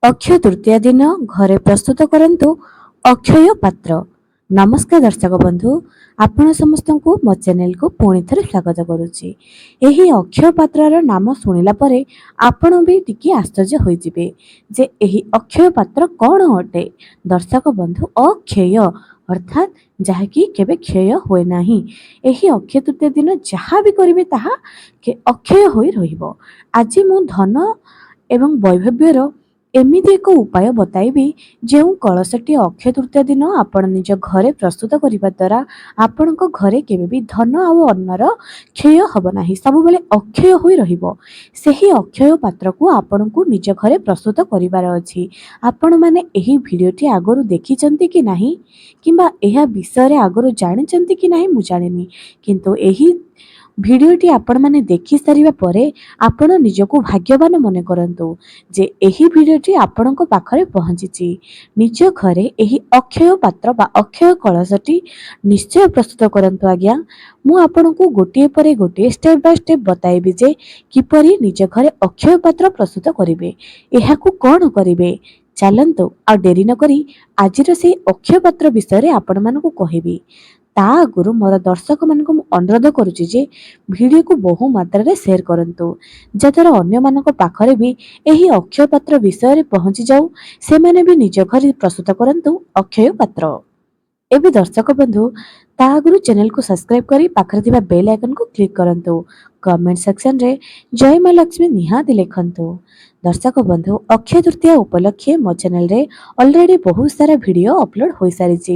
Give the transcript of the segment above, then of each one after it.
ଅକ୍ଷୟ ତୃତୀୟା ଦିନ ଘରେ ପ୍ରସ୍ତୁତ କରନ୍ତୁ ଅକ୍ଷୟ ପାତ୍ର। ନମସ୍କାର ଦର୍ଶକ ବନ୍ଧୁ, ଆପଣ ସମସ୍ତଙ୍କୁ ମୋ ଚ୍ୟାନେଲକୁ ପୁଣି ଥରେ ସ୍ୱାଗତ କରୁଛି। ଏହି ଅକ୍ଷୟ ପାତ୍ରର ନାମ ଶୁଣିଲା ପରେ ଆପଣ ବି ଟିକିଏ ଆଶ୍ଚର୍ଯ୍ୟ ହୋଇଯିବେ ଯେ ଏହି ଅକ୍ଷୟ ପାତ୍ର କ'ଣ ଅଟେ। ଦର୍ଶକ ବନ୍ଧୁ, ଅକ୍ଷୟ ଅର୍ଥାତ୍ ଯାହାକି କେବେ କ୍ଷୟ ହୁଏ ନାହିଁ। ଏହି ଅକ୍ଷୟ ତୃତୀୟା ଦିନ ଯାହା ବି କରିବେ ତାହା ଅକ୍ଷୟ ହୋଇ ରହିବ। ଆଜି ମୁଁ ଧନ ଏବଂ ବୈଭବ୍ୟର ଏମିତି ଏକ ଉପାୟ ବତାଇବି ଯେଉଁ କଳସଟି ଅକ୍ଷୟ ତୃତୀୟା ଦିନ ଆପଣ ନିଜ ଘରେ ପ୍ରସ୍ତୁତ କରିବା ଦ୍ୱାରା ଆପଣଙ୍କ ଘରେ କେବେ ବି ଧନ ଆଉ ଅନ୍ନର କ୍ଷୟ ହେବ ନାହିଁ, ସବୁବେଳେ ଅକ୍ଷୟ ହୋଇ ରହିବ। ସେହି ଅକ୍ଷୟ ପାତ୍ରକୁ ଆପଣଙ୍କୁ ନିଜ ଘରେ ପ୍ରସ୍ତୁତ କରିବାର ଅଛି। ଆପଣମାନେ ଏହି ଭିଡ଼ିଓଟି ଆଗରୁ ଦେଖିଛନ୍ତି କି ନାହିଁ କିମ୍ବା ଏହା ବିଷୟରେ ଆଗରୁ ଜାଣିଛନ୍ତି କି ନାହିଁ ମୁଁ ଜାଣିନି, କିନ୍ତୁ ଏହି ଭିଡ଼ିଓଟି ଆପଣମାନେ ଦେଖିସାରିବା ପରେ ଆପଣ ନିଜକୁ ଭାଗ୍ୟବାନ ମନେ କରନ୍ତୁ ଯେ ଏହି ଭିଡ଼ିଓଟି ଆପଣଙ୍କ ପାଖରେ ପହଞ୍ଚିଛି। ନିଜ ଘରେ ଏହି ଅକ୍ଷୟ ପାତ୍ର ବା ଅକ୍ଷୟ କଳସଟି ନିଶ୍ଚୟ ପ୍ରସ୍ତୁତ କରନ୍ତୁ ଆଜ୍ଞା। ମୁଁ ଆପଣଙ୍କୁ ଗୋଟିଏ ପରେ ଗୋଟିଏ ଷ୍ଟେପ୍ ବାଇ ଷ୍ଟେପ୍ ବତାଇବି ଯେ କିପରି ନିଜ ଘରେ ଅକ୍ଷୟ ପାତ୍ର ପ୍ରସ୍ତୁତ କରିବେ। ଏହାକୁ କ'ଣ କରିବେ, ଚାଲନ୍ତୁ ଆଉ ଡେରି ନକରି ଆଜିର ସେହି ଅକ୍ଷୟ ପାତ୍ର ବିଷୟରେ ଆପଣମାନଙ୍କୁ କହିବି। ତା ଆଗରୁ ମୋର ଦର୍ଶକମାନଙ୍କୁ ମୁଁ ଅନୁରୋଧ କରୁଛି ଯେ ଭିଡ଼ିଓକୁ ବହୁ ମାତ୍ରାରେ ସେୟାର କରନ୍ତୁ, ଯାଦ୍ୱାରା ଅନ୍ୟମାନଙ୍କ ପାଖରେ ବି ଏହି ଅକ୍ଷୟ ପାତ୍ର ବିଷୟରେ ପହଞ୍ଚି ଯାଉ, ସେମାନେ ବି ନିଜ ଘରେ ପ୍ରସ୍ତୁତ କରନ୍ତୁ ଅକ୍ଷୟ ପାତ୍ର। ଏବେ ଦର୍ଶକ ବନ୍ଧୁ, ତା ଆଗରୁ ଚ୍ୟାନେଲକୁ ସବସ୍କ୍ରାଇବ୍ କରି ପାଖରେ ଥିବା ବେଲ୍ ଆଇକନକୁ କ୍ଲିକ୍ କରନ୍ତୁ। କମେଣ୍ଟ ସେକ୍ସନରେ ଜୟ ମା ଲକ୍ଷ୍ମୀ ନିହାତି ଲେଖନ୍ତୁ। ଦର୍ଶକ ବନ୍ଧୁ, ଅକ୍ଷୟ ତୃତୀୟା ଉପଲକ୍ଷେ ମୋ ଚ୍ୟାନେଲରେ ଅଲରେଡ଼ି ବହୁତ ସାରା ଭିଡ଼ିଓ ଅପଲୋଡ଼ ହୋଇସାରିଛି।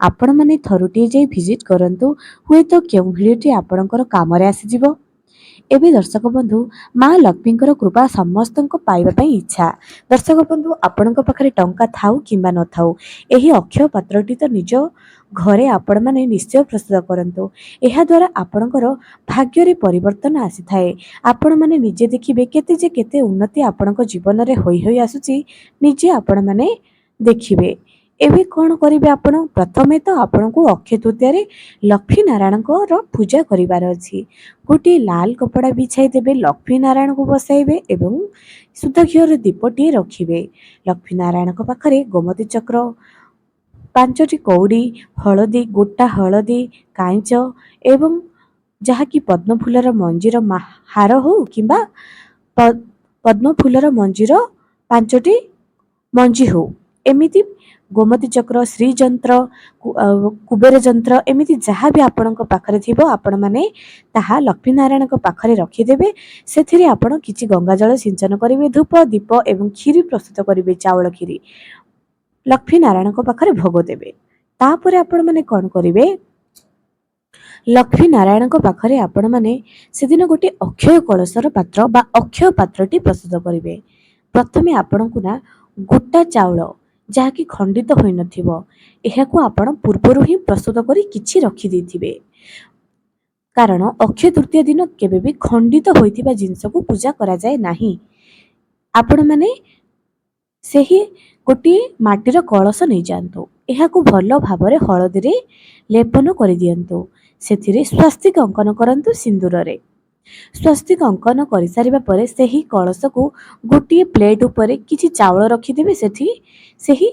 ଆପଣମାନେ ଥରୁଟିଏ ଯାଇ ଭିଜିଟ୍ କରନ୍ତୁ, ହୁଏତ କେଉଁ ଭିଡ଼ିଓଟି ଆପଣଙ୍କର କାମରେ ଆସିଯିବ। ଏବେ ଦର୍ଶକ ବନ୍ଧୁ, ମା ଲକ୍ଷ୍ମୀଙ୍କର କୃପା ସମସ୍ତଙ୍କ ପାଇବା ପାଇଁ ଇଚ୍ଛା। ଦର୍ଶକ ବନ୍ଧୁ, ଆପଣଙ୍କ ପାଖରେ ଟଙ୍କା ଥାଉ କିମ୍ବା ନଥାଉ, ଏହି ଅକ୍ଷୟ ପାତ୍ରଟି ତ ନିଜ ଘରେ ଆପଣମାନେ ନିଶ୍ଚୟ ପ୍ରସ୍ତୁତ କରନ୍ତୁ। ଏହାଦ୍ୱାରା ଆପଣଙ୍କର ଭାଗ୍ୟରେ ପରିବର୍ତ୍ତନ ଆସିଥାଏ। ଆପଣମାନେ ନିଜେ ଦେଖିବେ କେତେ ଉନ୍ନତି ଆପଣଙ୍କ ଜୀବନରେ ହୋଇ ଆସୁଛି, ନିଜେ ଆପଣମାନେ ଦେଖିବେ। ଏବେ କ'ଣ କରିବେ ଆପଣ? ପ୍ରଥମେ ତ ଆପଣଙ୍କୁ ଅକ୍ଷୟ ତୃତୀୟାରେ ଲକ୍ଷ୍ମୀ ନାରାୟଣଙ୍କର ପୂଜା କରିବାର ଅଛି। ଗୋଟିଏ ଲାଲ କପଡ଼ା ବିଛାଇ ଦେବେ, ଲକ୍ଷ୍ମୀ ନାରାୟଣଙ୍କୁ ବସାଇବେ ଏବଂ ଶୁଦ୍ଧ ଘିଅର ଦୀପଟିଏ ରଖିବେ। ଲକ୍ଷ୍ମୀ ନାରାୟଣଙ୍କ ପାଖରେ ଗୋମତୀ ଚକ୍ର, 5ଟି କଉଡ଼ି, ହଳଦୀ, ଗୋଟା ହଳଦୀ, କାଇଁଚ ଏବଂ ଯାହାକି ପଦ୍ମଫୁଲର ମଞ୍ଜିର ହାର ହେଉ କିମ୍ବା ପଦ୍ମଫୁଲର ମଞ୍ଜିର 5ଟି ମଞ୍ଜି ହେଉ, ଏମିତି ଗୋମତୀ ଚକ୍ର, ଶ୍ରୀଯନ୍ତ୍ର, କୁବେର ଯନ୍ତ୍ର, ଏମିତି ଯାହା ବି ଆପଣଙ୍କ ପାଖରେ ଥିବ ଆପଣମାନେ ତାହା ଲକ୍ଷ୍ମୀ ନାରାୟଣଙ୍କ ପାଖରେ ରଖିଦେବେ। ସେଥିରେ ଆପଣ କିଛି ଗଙ୍ଗାଜଳ ସିଞ୍ଚନ କରିବେ, ଧୂପ, ଦୀପ ଏବଂ କ୍ଷୀରି ପ୍ରସ୍ତୁତ କରିବେ, ଚାଉଳ କ୍ଷୀରି ଲକ୍ଷ୍ମୀ ନାରାୟଣଙ୍କ ପାଖରେ ଭୋଗ ଦେବେ। ତାପରେ ଆପଣମାନେ କ'ଣ କରିବେ, ଲକ୍ଷ୍ମୀ ନାରାୟଣଙ୍କ ପାଖରେ ଆପଣମାନେ ସେଦିନ ଗୋଟିଏ ଅକ୍ଷୟ କଳସର ପାତ୍ର ବା ଅକ୍ଷୟ ପାତ୍ରଟି ପ୍ରସ୍ତୁତ କରିବେ। ପ୍ରଥମେ ଆପଣଙ୍କୁ ନା ଗୋଟା ଚାଉଳ ଯାହାକି ଖଣ୍ଡିତ ହୋଇନଥିବ, ଏହାକୁ ଆପଣ ପୂର୍ବରୁ ହିଁ ପ୍ରସ୍ତୁତ କରି କିଛି ରଖିଦେଇଥିବେ। କାରଣ ଅକ୍ଷୟ ତୃତୀୟା ଦିନ କେବେ ବି ଖଣ୍ଡିତ ହୋଇଥିବା ଜିନିଷକୁ ପୂଜା କରାଯାଏ ନାହିଁ। ଆପଣମାନେ ସେହି ଗୋଟିଏ ମାଟିର କଳସ ନେଇଯାଆନ୍ତୁ, ଏହାକୁ ଭଲ ଭାବରେ ହଳଦୀରେ ଲେପନ କରିଦିଅନ୍ତୁ। ସେଥିରେ ସ୍ୱାସ୍ତିକ ଅଙ୍କନ କରନ୍ତୁ ସିନ୍ଦୁରରେ। ସ୍ୱାସ୍ତିକ ଅଙ୍କନ କରିସାରିବା ପରେ ସେହି କଳସକୁ ଗୋଟିଏ ପ୍ଲେଟ୍ ଉପରେ କିଛି ଚାଉଳ ରଖିଦେବେ, ସେହି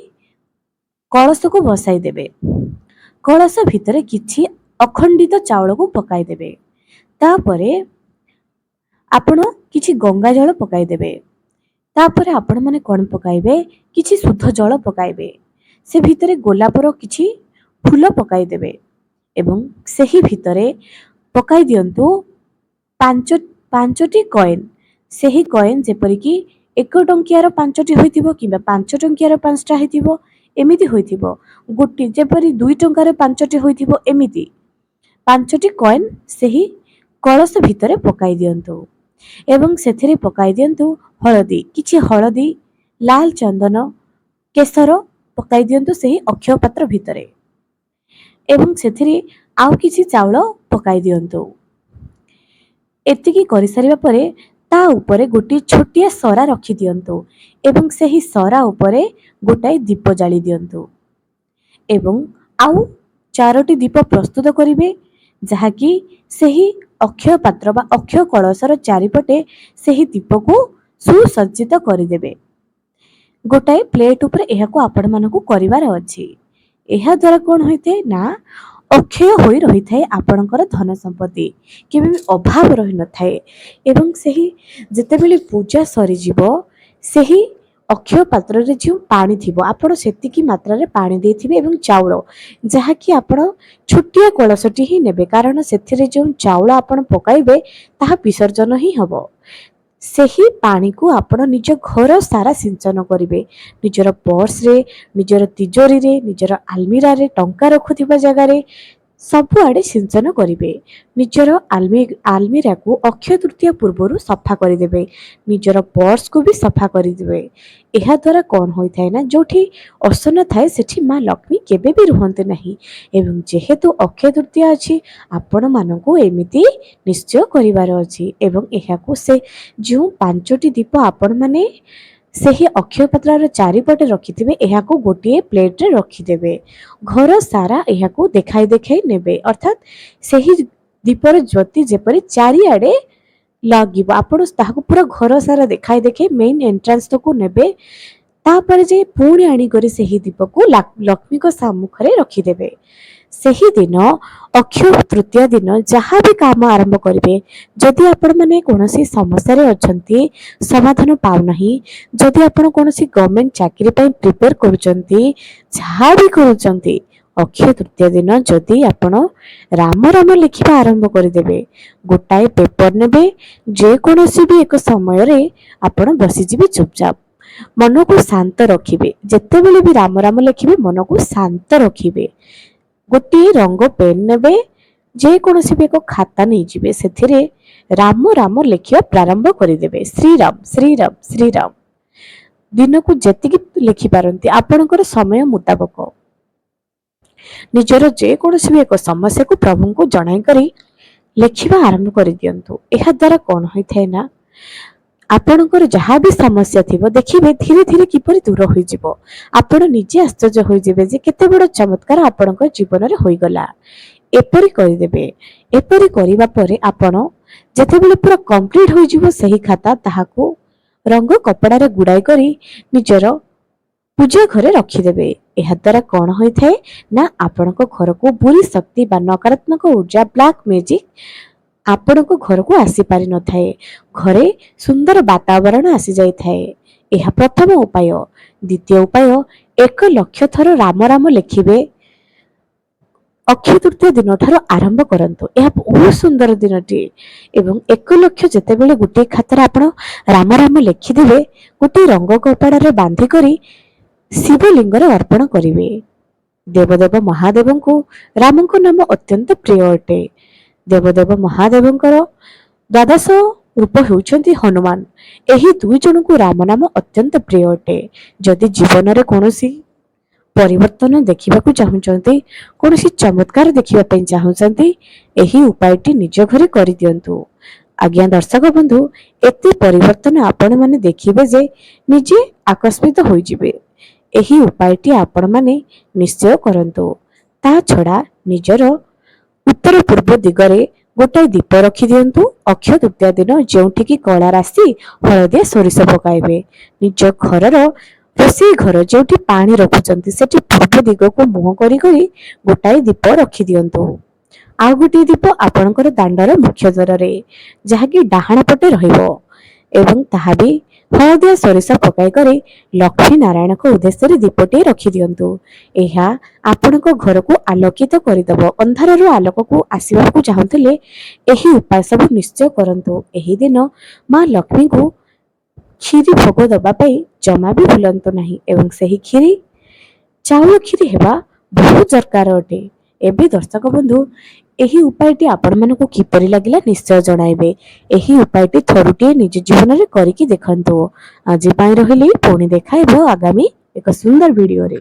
କଳସକୁ ବସାଇଦେବେ। କଳସ ଭିତରେ କିଛି ଅଖଣ୍ଡିତ ଚାଉଳକୁ ପକାଇଦେବେ। ତାପରେ ଆପଣ କିଛି ଗଙ୍ଗା ଜଳ ପକାଇଦେବେ। ତାପରେ ଆପଣମାନେ କ'ଣ ପକାଇବେ, କିଛି ଶୁଦ୍ଧ ଜଳ ପକାଇବେ। ସେ ଭିତରେ ଗୋଲାପର କିଛି ଫୁଲ ପକାଇଦେବେ ଏବଂ ସେହି ଭିତରେ ପକାଇ ଦିଅନ୍ତୁ 5ଟି କଏନ୍। ସେହି କଏନ୍ ଯେପରିକି 1 ଟଙ୍କିଆର 5ଟି ହୋଇଥିବ କିମ୍ବା 5 ଟଙ୍କିଆର 5ଟା ହୋଇଥିବ, ଏମିତି ହୋଇଥିବ। ଗୋଟି ଯେପରି 2 ଟଙ୍କାର 5ଟି ହୋଇଥିବ, ଏମିତି 5ଟି କଏନ୍ ସେହି କଳସ ଭିତରେ ପକାଇ ଦିଅନ୍ତୁ ଏବଂ ସେଥିରେ ପକାଇ ଦିଅନ୍ତୁ ହଳଦୀ, କିଛି ହଳଦୀ, ଲାଲ ଚନ୍ଦନ, କେଶର ପକାଇ ଦିଅନ୍ତୁ ସେହି ଅକ୍ଷୟ ପାତ୍ର ଭିତରେ ଏବଂ ସେଥିରେ ଆଉ କିଛି ଚାଉଳ ପକାଇ ଦିଅନ୍ତୁ। ଏତିକି କରିସାରିବା ପରେ ତା ଉପରେ ଗୋଟିଏ ଛୋଟିଆ ସରା ରଖିଦିଅନ୍ତୁ ଏବଂ ସେହି ସରା ଉପରେ ଗୋଟାଏ ଦୀପ ଜାଳି ଦିଅନ୍ତୁ ଏବଂ ଆଉ 4ଟି ଦୀପ ପ୍ରସ୍ତୁତ କରିବେ, ଯାହାକି ସେହି ଅକ୍ଷୟ ପାତ୍ର ବା ଅକ୍ଷୟ କଳସର ଚାରିପଟେ ସେହି ଦୀପକୁ ସୁସଜ୍ଜିତ କରିଦେବେ। गोटाए प्लेट उपर एहाको आपण मानकु करिवार अछि। ଏହା ଦ୍ୱାରା କ'ଣ ହୋଇଥାଏ ନା ଅକ୍ଷୟ ହୋଇ ରହିଥାଏ ଆପଣଙ୍କର ଧନ ସମ୍ପତ୍ତି, କେବେ ବି ଅଭାବ ରହିନଥାଏ। ଏବଂ ସେହି ଯେତେବେଳେ ପୂଜା ସରିଯିବ ସେହି ଅକ୍ଷୟ ପାତ୍ରରେ ଯେଉଁ ପାଣି ଥିବ ଆପଣ ସେତିକି ମାତ୍ରାରେ ପାଣି ଦେଇଥିବେ ଏବଂ ଚାଉଳ, ଯାହାକି ଆପଣ ଛୋଟିଆ କଳସଟି ହିଁ ନେବେ, କାରଣ ସେଥିରେ ଯେଉଁ ଚାଉଳ ଆପଣ ପକାଇବେ ତାହା ବିସର୍ଜନ ହିଁ ହେବ। ସେହି ପାଣିକୁ ଆପଣ ନିଜ ଘର ସାରା ସିଞ୍ଚନ କରିବେ, ନିଜର ପର୍ସରେ, ନିଜର ତିଜୋରିରେ, ନିଜର ଆଲମିରାରେ, ଟଙ୍କା ରଖୁଥିବା ଜାଗାରେ ସବୁଆଡ଼େ ସିଞ୍ଚନ କରିବେ। ନିଜର ଆଲମିରାକୁ ଅକ୍ଷୟ ତୃତୀୟା ପୂର୍ବରୁ ସଫା କରିଦେବେ, ନିଜର ପର୍ସକୁ ବି ସଫା କରିଦେବେ। ଏହାଦ୍ୱାରା କ'ଣ ହୋଇଥାଏ ନା ଯେଉଁଠି ଅସନା ଥାଏ ସେଠି ମା ଲକ୍ଷ୍ମୀ କେବେ ବି ରୁହନ୍ତି ନାହିଁ। ଏବଂ ଯେହେତୁ ଅକ୍ଷୟ ତୃତୀୟା ଅଛି ଆପଣମାନଙ୍କୁ ଏମିତି ନିଶ୍ଚୟ କରିବାର ଅଛି। ଏବଂ ଏହାକୁ ସେ ଯେଉଁ 5ଟି ଦୀପ ଆପଣମାନେ ସେହି ଅକ୍ଷୟ ପାତ୍ରର ଚାରିପଟେ ରଖିଥିବେ ଏହାକୁ ଗୋଟିଏ ପ୍ଲେଟରେ ରଖିଦେବେ। ଘର ସାରା ଏହାକୁ ଦେଖାଇ ଦେଖାଇ ନେବେ, ଅର୍ଥାତ୍ ସେହି ଦୀପର ଜ୍ୟୋତି ଯେପରି ଚାରିଆଡ଼େ ଲାଗିବ, ଆପଣ ତାହାକୁ ପୁରା ଘର ସାରା ଦେଖାଇ ଦେଖାଇ ମେନ୍ ଏଣ୍ଟ୍ରାନ୍ସକୁ ନେବେ। ତାପରେ ଯେ ପୁଣି ଆଣିକରି ସେହି ଦୀପକୁ ଲକ୍ଷ୍ମୀଙ୍କ ସମ୍ମୁଖରେ ରଖିଦେବେ। ସେହି ଦିନ ଅକ୍ଷୟ ତୃତୀୟା ଦିନ ଯାହା ବି କାମ ଆରମ୍ଭ କରିବେ, ଯଦି ଆପଣମାନେ କୌଣସି ସମସ୍ୟାରେ ଅଛନ୍ତି ସମାଧାନ ପାଉନାହିଁ, ଯଦି ଆପଣ କୌଣସି ଗଭର୍ଣ୍ଣମେଣ୍ଟ ଚାକିରି ପାଇଁ ପ୍ରିପେୟାର କରୁଛନ୍ତି, ଯାହା ବି କରୁଛନ୍ତି, ଅକ୍ଷୟ ତୃତୀୟା ଦିନ ଯଦି ଆପଣ ରାମ ରାମ ଲେଖିବା ଆରମ୍ଭ କରିଦେବେ, ଗୋଟାଏ ପେପର ନେବେ, ଯେକୌଣସି ବି ଏକ ସମୟରେ ଆପଣ ବସିଯିବେ ଚୁପଚାପ, ମନକୁ ଶାନ୍ତ ରଖିବେ। ଯେତେବେଳେ ବି ରାମ ରାମ ଲେଖିବେ ମନକୁ ଶାନ୍ତ ରଖିବେ। ଗୋଟିଏ ରଙ୍ଗ ପେନ୍ ନେବେ, ଯେକୌଣସି ବି ଏକ ଖାତା ନେଇଯିବେ, ସେଥିରେ ରାମ ରାମ ଲେଖିବା ପ୍ରାରମ୍ଭ କରିଦେବେ। ଶ୍ରୀରାମ ଶ୍ରୀରାମ ଶ୍ରୀରାମ ଦିନକୁ ଯେତିକି ଲେଖିପାରନ୍ତି ଆପଣଙ୍କର ସମୟ ମୁତାବକ ନିଜର ଯେକୌଣସି ବି ଏକ ସମସ୍ୟାକୁ ପ୍ରଭୁଙ୍କୁ ଜଣାଇ କରି ଲେଖିବା ଆରମ୍ଭ କରିଦିଅନ୍ତୁ। ଏହାଦ୍ୱାରା କ'ଣ ହୋଇଥାଏ ନା ଆପଣଙ୍କର ଯାହା ବି ସମସ୍ୟା ଥିବ ଦେଖିବେ ଧୀରେ ଧୀରେ କିପରି ଦୂର ହୋଇଯିବ। ଆପଣ ନିଜେ ଆଶ୍ଚର୍ଯ୍ୟ ହୋଇଯିବେ ଯେ କେତେ ବଡ଼ ଚମତ୍କାର ଆପଣଙ୍କ ଜୀବନରେ ହୋଇଗଲା। ଏପରି କରିଦେବେ। ଏପରି କରିବା ପରେ ଆପଣ ଯେତେବେଳେ ପୁରା କମ୍ପ୍ଲିଟ୍ ହୋଇଯିବ ସେହି ଖାତା, ତାହାକୁ ରଙ୍ଗ କପଡ଼ାରେ ଗୁଡ଼ାଇ କରି ନିଜର ପୂଜା ଘରେ ରଖିଦେବେ। ଏହାଦ୍ୱାରା କ'ଣ ହୋଇଥାଏ ନା ଆପଣଙ୍କ ଘରକୁ ବୁରି ଶକ୍ତି ବା ନକାରାତ୍ମକ ଊର୍ଜା ବ୍ଲାକ୍ ମ୍ୟାଜିକ୍ ଆପଣଙ୍କ ଘରକୁ ଆସିପାରିନଥାଏ। ଘରେ ସୁନ୍ଦର ବାତାବରଣ ଆସିଯାଇଥାଏ। ଏହା ପ୍ରଥମ ଉପାୟ। ଦ୍ୱିତୀୟ ଉପାୟ, 1,00,000 ଥର ରାମ ରାମ ଲେଖିବେ। ଅକ୍ଷୟ ତୃତୀୟା ଦିନଠାରୁ ଆରମ୍ଭ କରନ୍ତୁ। ଏହା ବହୁତ ସୁନ୍ଦର ଦିନଟିଏ। ଏବଂ 1,00,000 ଯେତେବେଳେ ଗୋଟିଏ ଖାତାରେ ଆପଣ ରାମ ରାମ ଲେଖିଦେବେ, ଗୋଟିଏ ରଙ୍ଗ କପଡ଼ାରେ ବାନ୍ଧି କରି ଶିବଲିଙ୍ଗରେ ଅର୍ପଣ କରିବେ। ଦେବଦେବ ମହାଦେବଙ୍କୁ ରାମଙ୍କ ନାମ ଅତ୍ୟନ୍ତ ପ୍ରିୟ ଅଟେ। ଦେବଦେବ ମହାଦେବଙ୍କର ଦ୍ୱାଦଶ ରୂପ ହେଉଛନ୍ତି ହନୁମାନ। ଏହି 2 ଜଣଙ୍କୁ ରାମ ନାମ ଅତ୍ୟନ୍ତ ପ୍ରିୟ ଅଟେ। ଯଦି ଜୀବନରେ କୌଣସି ପରିବର୍ତ୍ତନ ଦେଖିବାକୁ ଚାହୁଁଛନ୍ତି, କୌଣସି ଚମତ୍କାର ଦେଖିବା ପାଇଁ ଚାହୁଁଛନ୍ତି, ଏହି ଉପାୟଟି ନିଜ ଘରେ କରିଦିଅନ୍ତୁ। ଆଜ୍ଞା ଦର୍ଶକ ବନ୍ଧୁ, ଏତେ ପରିବର୍ତ୍ତନ ଆପଣମାନେ ଦେଖିବେ ଯେ ନିଜେ ଆକସ୍ମିତ ହୋଇଯିବେ। ଏହି ଉପାୟଟି ଆପଣମାନେ ନିଶ୍ଚୟ କରନ୍ତୁ। ତା ଛଡ଼ା ନିଜର ଉତ୍ତର ପୂର୍ବ ଦିଗରେ ଗୋଟାଏ ଦୀପ ରଖିଦିଅନ୍ତୁ। ଅକ୍ଷୟ ତୃତୀୟା ଦିନ ଯେଉଁଠିକି କଳା ରାଶି ହଳଦିଆ ସୋରିଷ ପକାଇବେ, ନିଜ ଘରର ରୋଷେଇ ଘର ଯେଉଁଠି ପାଣି ରଖୁଛନ୍ତି ସେଠି ପୂର୍ବ ଦିଗକୁ ମୁହଁ କରି କରି ଗୋଟାଏ ଦୀପ ରଖିଦିଅନ୍ତୁ। ଆଉ ଗୋଟିଏ ଦୀପ ଆପଣଙ୍କର ଦାଣ୍ଡର ମୁଖ୍ୟ ଦ୍ୱାରରେ, ଯାହାକି ଡାହାଣ ପଟେ ରହିବ। ଏବଂ ତାହା ବି ହଳଦିଆ ସୋରିଷ ପକାଇ କରି ଲକ୍ଷ୍ମୀ ନାରାୟଣଙ୍କ ଉଦ୍ଦେଶ୍ୟରେ ଦୀପଟିଏ ରଖିଦିଅନ୍ତୁ। ଏହା ଆପଣଙ୍କ ଘରକୁ ଆଲୋକିତ କରିଦେବ। ଅନ୍ଧାରରୁ ଆଲୋକକୁ ଆସିବାକୁ ଚାହୁଁଥିଲେ ଏହି ଉପାୟ ସବୁ ନିଶ୍ଚୟ କରନ୍ତୁ। ଏହି ଦିନ ମା ଲକ୍ଷ୍ମୀଙ୍କୁ କ୍ଷୀରି ଭୋଗ ଦେବା ପାଇଁ ଜମା ବି ଭୁଲନ୍ତୁ ନାହିଁ। ଏବଂ ସେହି କ୍ଷୀରି ଚାଉଳ କ୍ଷୀରି ହେବା ବହୁତ ଦରକାର ଅଟେ। ଏବେ ଦର୍ଶକ ବନ୍ଧୁ, ଏହି ଉପାୟଟି ଆପଣମାନଙ୍କୁ କିପରି ଲାଗିଲା ନିଶ୍ଚୟ ଜଣାଇବେ। ଏହି ଉପାୟଟି ଥରୁଟିଏ ନିଜ ଜୀବନରେ କରିକି ଦେଖନ୍ତୁ। ଆଜି ପାଇଁ ରହିଲି, ପୁଣି ଦେଖା ହେବ ଆଗାମୀ ଏକ ସୁନ୍ଦର ଭିଡ଼ିଓରେ।